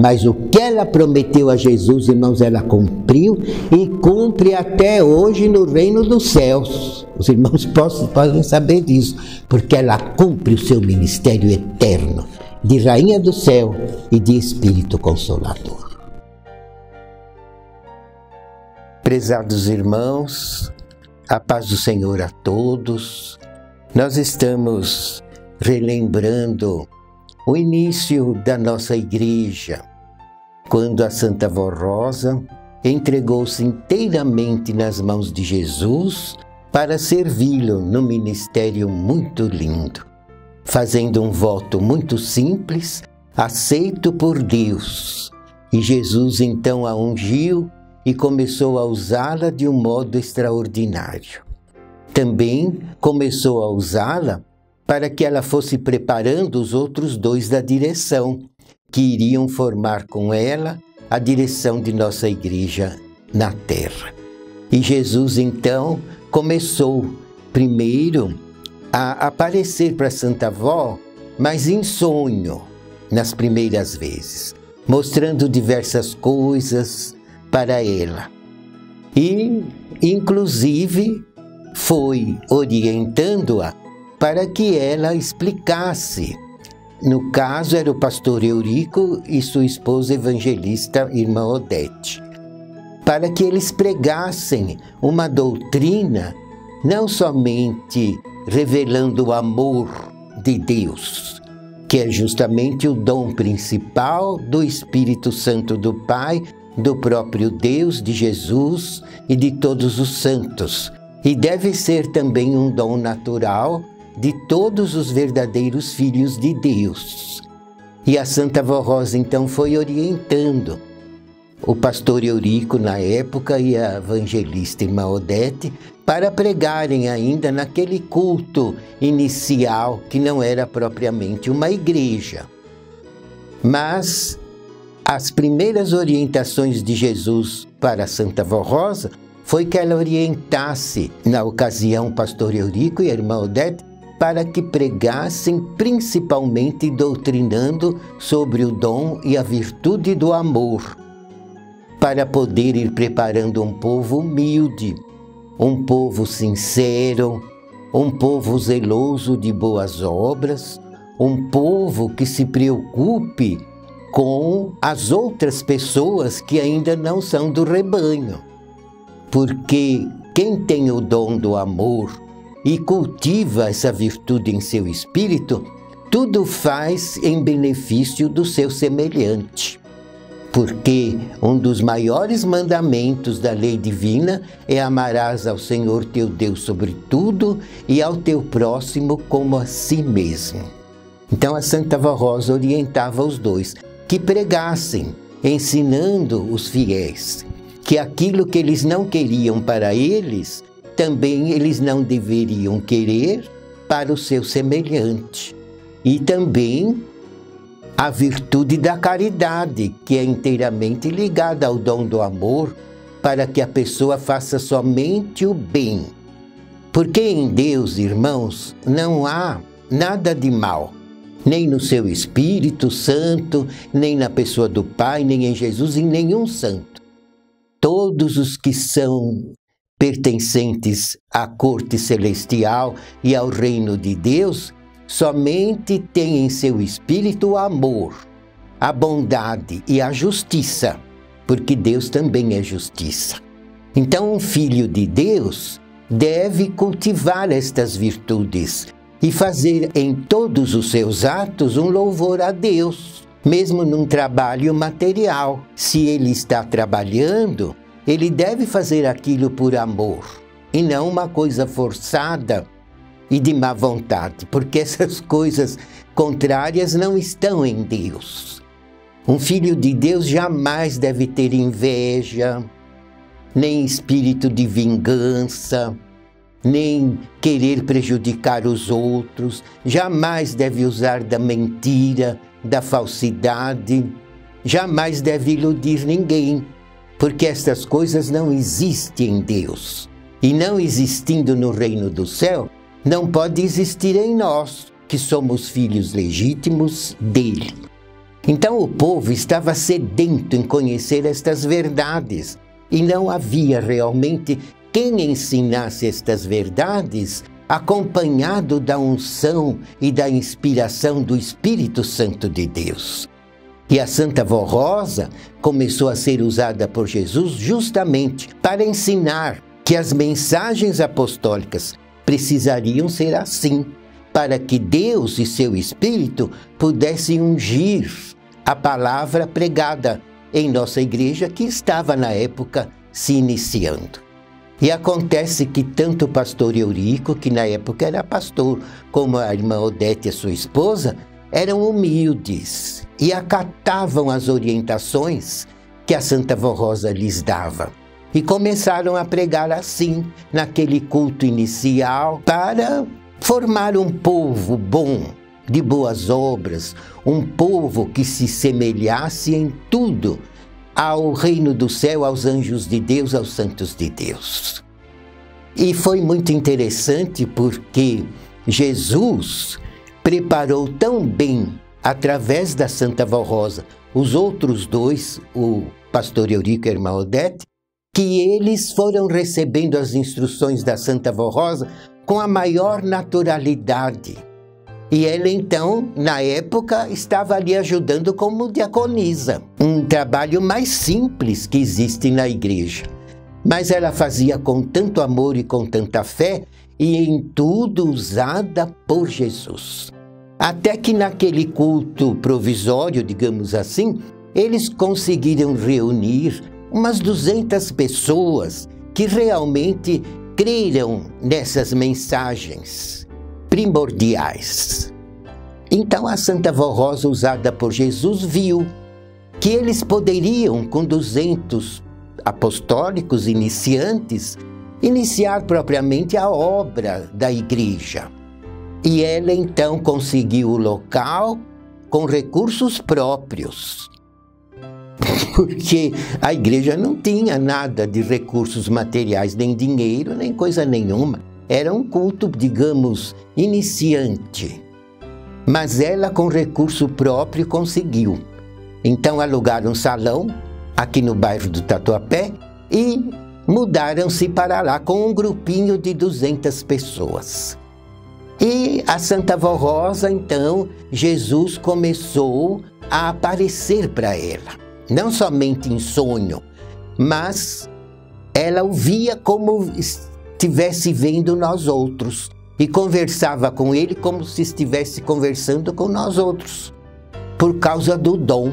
Mas o que ela prometeu a Jesus, irmãos, ela cumpriu e cumpre até hoje no reino dos céus. Os irmãos podem saber disso, porque ela cumpre o seu ministério eterno de Rainha do Céu e de Espírito Consolador. Prezados irmãos, a paz do Senhor a todos. Nós estamos relembrando o início da nossa igreja, quando a Santa Vó Rosa entregou-se inteiramente nas mãos de Jesus para servi-lo num ministério muito lindo, fazendo um voto muito simples, aceito por Deus. E Jesus então a ungiu e começou a usá-la de um modo extraordinário. Também começou a usá-la para que ela fosse preparando os outros dois da direção, que iriam formar com ela a direção de nossa igreja na terra. E Jesus, então, começou primeiro a aparecer para Santa Vó, mas em sonho, nas primeiras vezes, mostrando diversas coisas para ela. E, inclusive, foi orientando-a para que ela explicasse. No caso, era o pastor Eurico e sua esposa evangelista, irmã Odete, para que eles pregassem uma doutrina não somente revelando o amor de Deus, que é justamente o dom principal do Espírito Santo do Pai, do próprio Deus, de Jesus e de todos os santos, e deve ser também um dom natural de todos os verdadeiros filhos de Deus. E a Santa Vó Rosa então foi orientando o pastor Eurico na época e a evangelista irmã Odete para pregarem ainda naquele culto inicial que não era propriamente uma igreja. Mas as primeiras orientações de Jesus para a Santa Vó Rosa foi que ela orientasse, na ocasião, o pastor Eurico e a irmã Odete, para que pregassem principalmente doutrinando sobre o dom e a virtude do amor, para poder ir preparando um povo humilde, um povo sincero, um povo zeloso de boas obras, um povo que se preocupe com as outras pessoas que ainda não são do rebanho. Porque quem tem o dom do amor e cultiva essa virtude em seu espírito, tudo faz em benefício do seu semelhante. Porque um dos maiores mandamentos da lei divina é amarás ao Senhor teu Deus sobre tudo e ao teu próximo como a si mesmo. Então a Santa Vó Rosa orientava os dois que pregassem, ensinando os fiéis que aquilo que eles não queriam para eles, também eles não deveriam querer para o seu semelhante. E também a virtude da caridade, que é inteiramente ligada ao dom do amor, para que a pessoa faça somente o bem. Porque em Deus, irmãos, não há nada de mal, nem no seu Espírito Santo, nem na pessoa do Pai, nem em Jesus, em nenhum santo. Todos os que são pertencentes à corte celestial e ao reino de Deus, somente têm em seu espírito o amor, a bondade e a justiça, porque Deus também é justiça. Então, um filho de Deus deve cultivar estas virtudes e fazer em todos os seus atos um louvor a Deus, mesmo num trabalho material. Se ele está trabalhando, ele deve fazer aquilo por amor, e não uma coisa forçada e de má vontade, porque essas coisas contrárias não estão em Deus. Um filho de Deus jamais deve ter inveja, nem espírito de vingança, nem querer prejudicar os outros, jamais deve usar da mentira, da falsidade, jamais deve iludir ninguém, porque estas coisas não existem em Deus. E não existindo no reino do céu, não pode existir em nós, que somos filhos legítimos dele. Então o povo estava sedento em conhecer estas verdades e não havia realmente quem ensinasse estas verdades acompanhado da unção e da inspiração do Espírito Santo de Deus. E a Santa Vó Rosa começou a ser usada por Jesus justamente para ensinar que as mensagens apostólicas precisariam ser assim, para que Deus e seu Espírito pudessem ungir a palavra pregada em nossa igreja, que estava na época se iniciando. E acontece que tanto o pastor Eurico, que na época era pastor, como a irmã Odete, a sua esposa, eram humildes e acatavam as orientações que a Santa Vó Rosa lhes dava. E começaram a pregar assim, naquele culto inicial, para formar um povo bom, de boas obras, um povo que se semelhasse em tudo ao reino do céu, aos anjos de Deus, aos santos de Deus. E foi muito interessante porque Jesus preparou tão bem, através da Santa Vó Rosa, os outros dois, o pastor Eurico e a irmã Odete, que eles foram recebendo as instruções da Santa Vó Rosa com a maior naturalidade. E ela então, na época, estava ali ajudando como diaconisa, um trabalho mais simples que existe na igreja. Mas ela fazia com tanto amor e com tanta fé, e em tudo usada por Jesus. Até que naquele culto provisório, digamos assim, eles conseguiram reunir umas 200 pessoas que realmente creram nessas mensagens primordiais. Então a Santa Vó Rosa, usada por Jesus, viu que eles poderiam, com 200 apostólicos iniciantes, iniciar propriamente a obra da igreja. E ela então conseguiu o local com recursos próprios, porque a igreja não tinha nada de recursos materiais, nem dinheiro, nem coisa nenhuma. Era um culto, digamos, iniciante. Mas ela, com recurso próprio, conseguiu. Então alugaram um salão aqui no bairro do Tatuapé e mudaram-se para lá com um grupinho de 200 pessoas. E a Santa Vó Rosa, então, Jesus começou a aparecer para ela. Não somente em sonho, mas ela o via como estivesse vendo nós outros. E conversava com ele como se estivesse conversando com nós outros. Por causa do dom.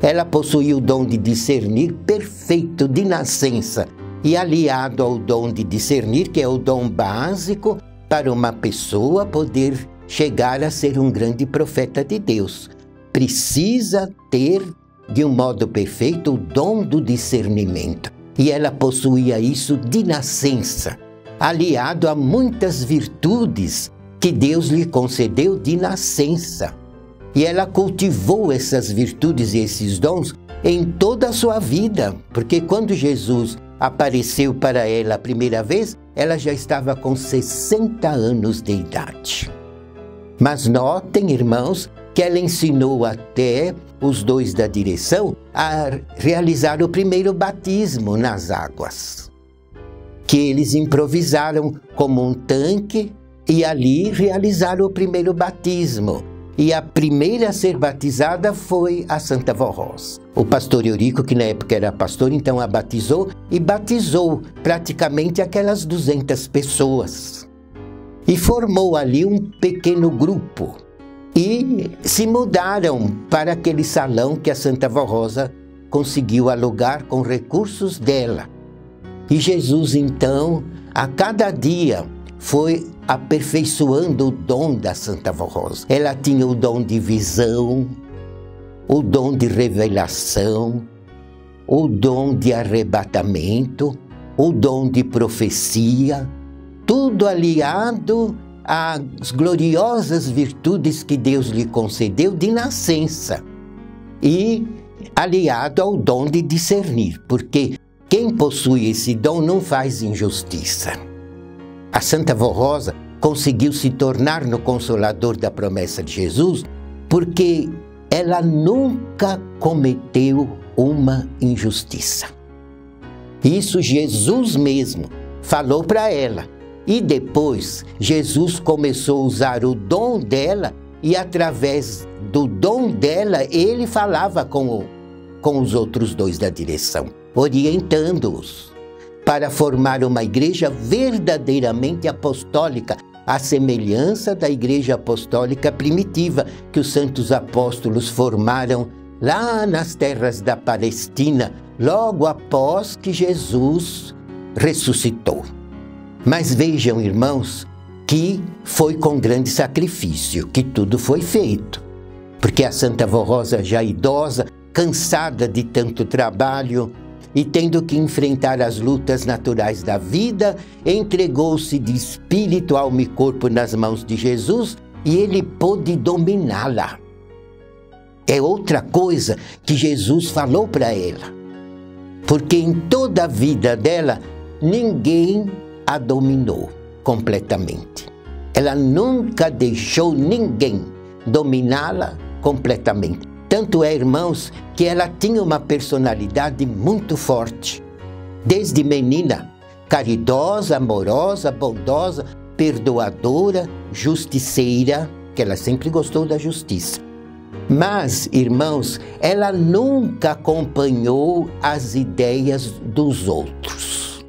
Ela possuía o dom de discernir perfeito de nascença. E aliado ao dom de discernir, que é o dom básico para uma pessoa poder chegar a ser um grande profeta de Deus. Precisa ter, de um modo perfeito, o dom do discernimento. E ela possuía isso de nascença, aliado a muitas virtudes que Deus lhe concedeu de nascença. E ela cultivou essas virtudes e esses dons em toda a sua vida, porque quando Jesus apareceu para ela a primeira vez, ela já estava com 60 anos de idade. Mas notem, irmãos, que ela ensinou até os dois da direção a realizar o primeiro batismo nas águas, que eles improvisaram como um tanque e ali realizaram o primeiro batismo. E a primeira a ser batizada foi a Santa Vó Rosa. O pastor Eurico, que na época era pastor, então a batizou e batizou praticamente aquelas 200 pessoas. E formou ali um pequeno grupo. E se mudaram para aquele salão que a Santa Vó Rosa conseguiu alugar com recursos dela. E Jesus, então, a cada dia foi aperfeiçoando o dom da Santa Vó Rosa. Ela tinha o dom de visão, o dom de revelação, o dom de arrebatamento, o dom de profecia, tudo aliado às gloriosas virtudes que Deus lhe concedeu de nascença e aliado ao dom de discernir, porque quem possui esse dom não faz injustiça. A Santa Vó Rosa conseguiu se tornar no Consolador da promessa de Jesus porque ela nunca cometeu uma injustiça. Isso Jesus mesmo falou para ela. E depois Jesus começou a usar o dom dela e através do dom dela ele falava com os outros dois da direção, orientando-os para formar uma igreja verdadeiramente apostólica, à semelhança da igreja apostólica primitiva que os santos apóstolos formaram lá nas terras da Palestina, logo após que Jesus ressuscitou. Mas vejam, irmãos, que foi com grande sacrifício que tudo foi feito. Porque a Santa Avó Rosa, já idosa, cansada de tanto trabalho e tendo que enfrentar as lutas naturais da vida, entregou-se de espírito, alma e corpo nas mãos de Jesus e ele pôde dominá-la. É outra coisa que Jesus falou para ela. Porque em toda a vida dela, ninguém a dominou completamente. Ela nunca deixou ninguém dominá-la completamente. Tanto é, irmãos, que ela tinha uma personalidade muito forte. Desde menina, caridosa, amorosa, bondosa, perdoadora, justiceira, que ela sempre gostou da justiça. Mas, irmãos, ela nunca acompanhou as ideias dos outros.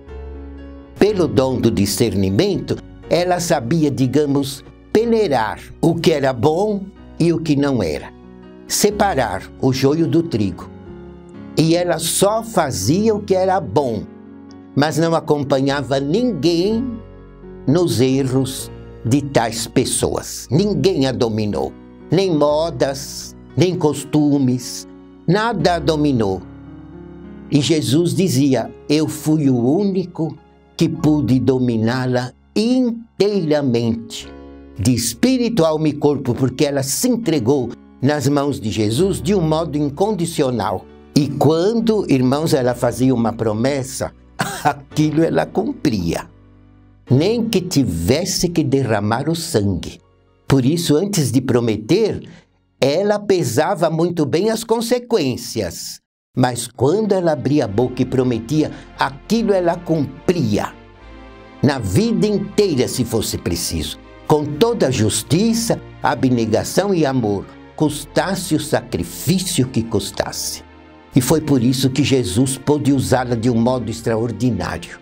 Pelo dom do discernimento, ela sabia, digamos, peneirar o que era bom e o que não era. Separar o joio do trigo. E ela só fazia o que era bom, mas não acompanhava ninguém nos erros de tais pessoas. Ninguém a dominou. Nem modas, nem costumes, nada a dominou. E Jesus dizia, eu fui o único que pude dominá-la inteiramente, de espírito, alma e corpo, porque ela se entregou nas mãos de Jesus de um modo incondicional. E quando, irmãos, ela fazia uma promessa, aquilo ela cumpria. Nem que tivesse que derramar o sangue. Por isso, antes de prometer, ela pesava muito bem as consequências. Mas quando ela abria a boca e prometia, aquilo ela cumpria. Na vida inteira, se fosse preciso. Com toda a justiça, abnegação e amor, custasse o sacrifício que custasse. E foi por isso que Jesus pôde usá-la de um modo extraordinário.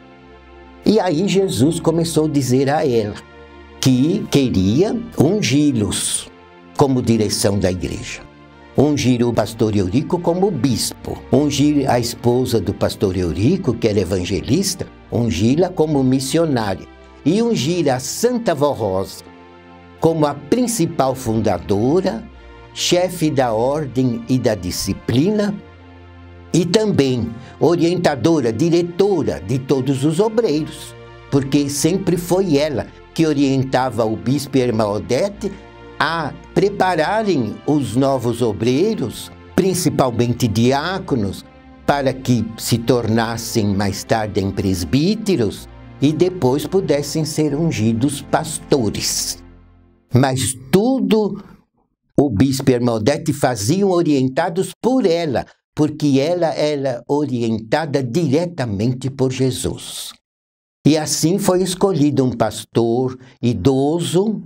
E aí Jesus começou a dizer a ela que queria ungí-los como direção da igreja. Ungir o pastor Eurico como bispo. Ungir a esposa do pastor Eurico, que era evangelista, ungí-la como missionária. E ungir a Santa Avó Rosa como a principal fundadora, chefe da ordem e da disciplina, e também orientadora, diretora de todos os obreiros, porque sempre foi ela que orientava o bispo e a irmã Odete a prepararem os novos obreiros, principalmente diáconos, para que se tornassem mais tarde em presbíteros e depois pudessem ser ungidos pastores. Mas tudo o bispo e a irmã Odete faziam orientados por ela, porque ela era orientada diretamente por Jesus. E assim foi escolhido um pastor idoso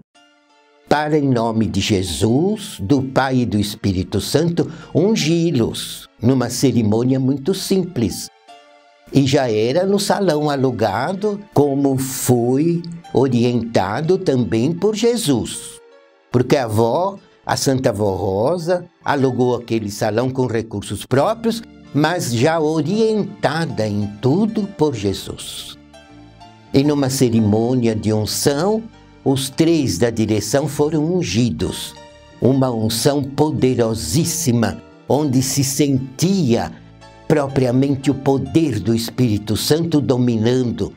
para, em nome de Jesus, do Pai e do Espírito Santo, ungí-los numa cerimônia muito simples. E já era no salão alugado, como foi orientado também por Jesus. Porque a avó, a Santa Avó Rosa, alugou aquele salão com recursos próprios, mas já orientada em tudo por Jesus. E numa cerimônia de unção, os 3 da direção foram ungidos. Uma unção poderosíssima, onde se sentia propriamente o poder do Espírito Santo dominando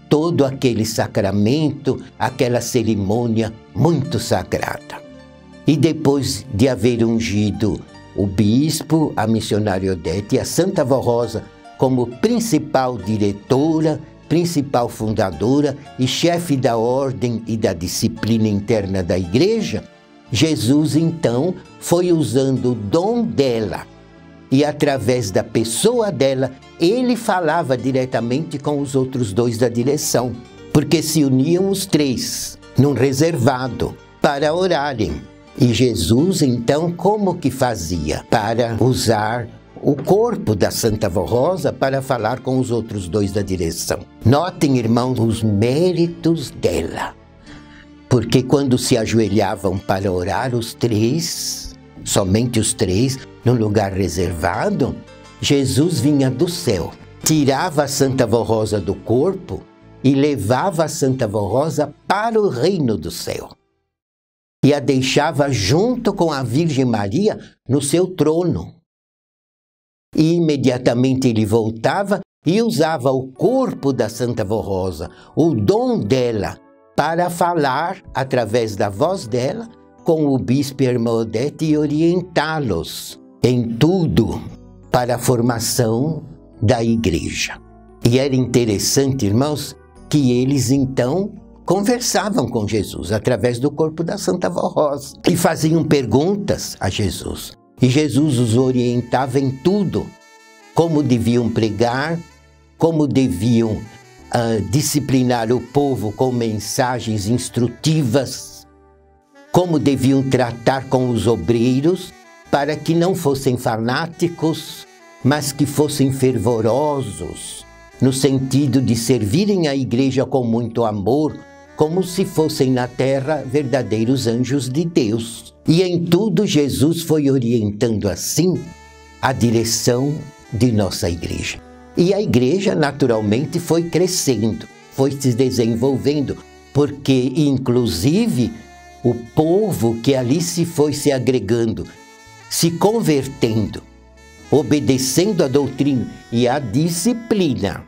todo aquele sacramento, aquela cerimônia muito sagrada. E depois de haver ungido o bispo, a missionária Odete e a Santa Avó Rosa como principal diretora, principal fundadora e chefe da ordem e da disciplina interna da igreja, Jesus então foi usando o dom dela e através da pessoa dela, ele falava diretamente com os outros dois da direção, porque se uniam os três num reservado para orarem. E Jesus então como que fazia para usar o corpo da Santa Vó Rosa para falar com os outros dois da direção? Notem, irmãos, os méritos dela. Porque quando se ajoelhavam para orar os três, somente os três, num lugar reservado, Jesus vinha do céu, tirava a Santa Vó Rosa do corpo e levava a Santa Vó Rosa para o reino do céu. E a deixava junto com a Virgem Maria no seu trono. E imediatamente ele voltava e usava o corpo da Santa Vó Rosa, o dom dela, para falar, através da voz dela, com o bispo e a irmã Odete e orientá-los em tudo para a formação da igreja. E era interessante, irmãos, que eles então conversavam com Jesus através do corpo da Santa Vó Rosa e faziam perguntas a Jesus. E Jesus os orientava em tudo, como deviam pregar, como deviam disciplinar o povo com mensagens instrutivas, como deviam tratar com os obreiros para que não fossem fanáticos, mas que fossem fervorosos, no sentido de servirem a igreja com muito amor, como se fossem na terra verdadeiros anjos de Deus. E em tudo Jesus foi orientando assim a direção de nossa igreja. E a igreja naturalmente foi crescendo, foi se desenvolvendo, porque inclusive o povo que ali se foi se agregando, se convertendo, obedecendo a doutrina e a disciplina,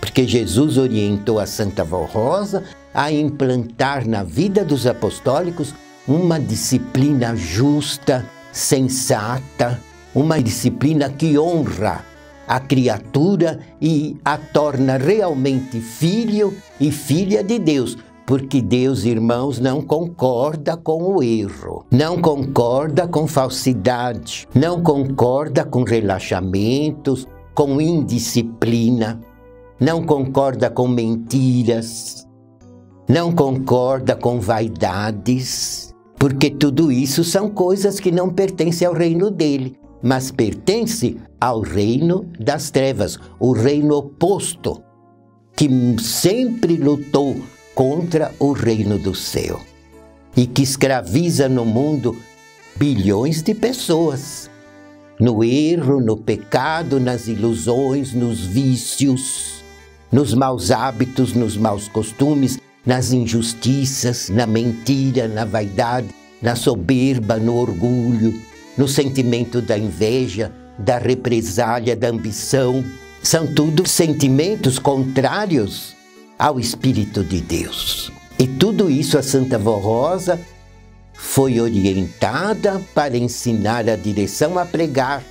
porque Jesus orientou a Santa Vó Rosa a implantar na vida dos apostólicos uma disciplina justa, sensata, uma disciplina que honra a criatura e a torna realmente filho e filha de Deus, porque Deus, irmãos, não concorda com o erro, não concorda com falsidade, não concorda com relaxamentos, com indisciplina, não concorda com mentiras, não concorda com vaidades, porque tudo isso são coisas que não pertencem ao reino dele, mas pertence ao reino das trevas, o reino oposto, que sempre lutou contra o reino do céu e que escraviza no mundo bilhões de pessoas, no erro, no pecado, nas ilusões, nos vícios, nos maus hábitos, nos maus costumes, nas injustiças, na mentira, na vaidade, na soberba, no orgulho, no sentimento da inveja, da represália, da ambição. São tudo sentimentos contrários ao Espírito de Deus. E tudo isso a Santa Vó Rosa foi orientada para ensinar a direção a pregar.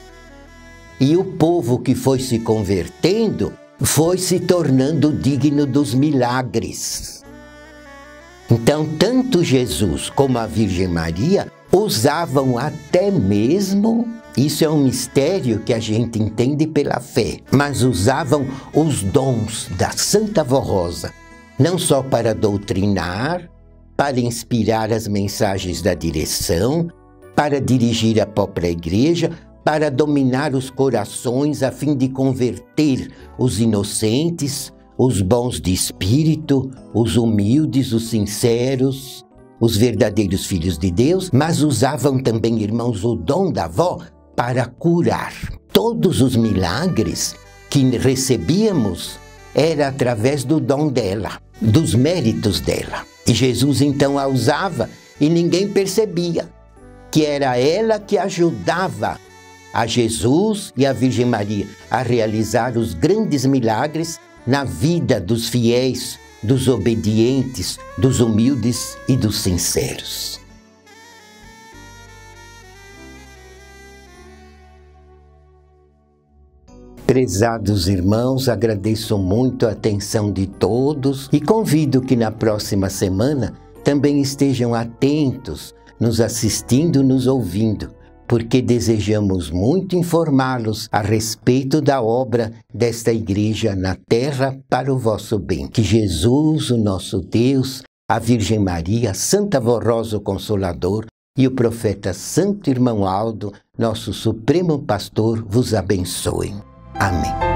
E o povo que foi se convertendo foi se tornando digno dos milagres. Então, tanto Jesus como a Virgem Maria usavam até mesmo, isso é um mistério que a gente entende pela fé, mas usavam os dons da Santa Vó Rosa, não só para doutrinar, para inspirar as mensagens da direção, para dirigir a própria igreja, para dominar os corações a fim de converter os inocentes, os bons de espírito, os humildes, os sinceros, os verdadeiros filhos de Deus, mas usavam também, irmãos, o dom da avó para curar. Todos os milagres que recebíamos era através do dom dela, dos méritos dela. E Jesus então a usava e ninguém percebia que era ela que ajudava a Jesus e a Virgem Maria a realizar os grandes milagres na vida dos fiéis, dos obedientes, dos humildes e dos sinceros. Prezados irmãos, agradeço muito a atenção de todos e convido que na próxima semana também estejam atentos nos assistindo, nos ouvindo, porque desejamos muito informá-los a respeito da obra desta igreja na terra para o vosso bem. Que Jesus, o nosso Deus, a Virgem Maria, Santa Vó Rosa, o Consolador, e o profeta Santo Irmão Aldo, nosso Supremo Pastor, vos abençoem. Amém.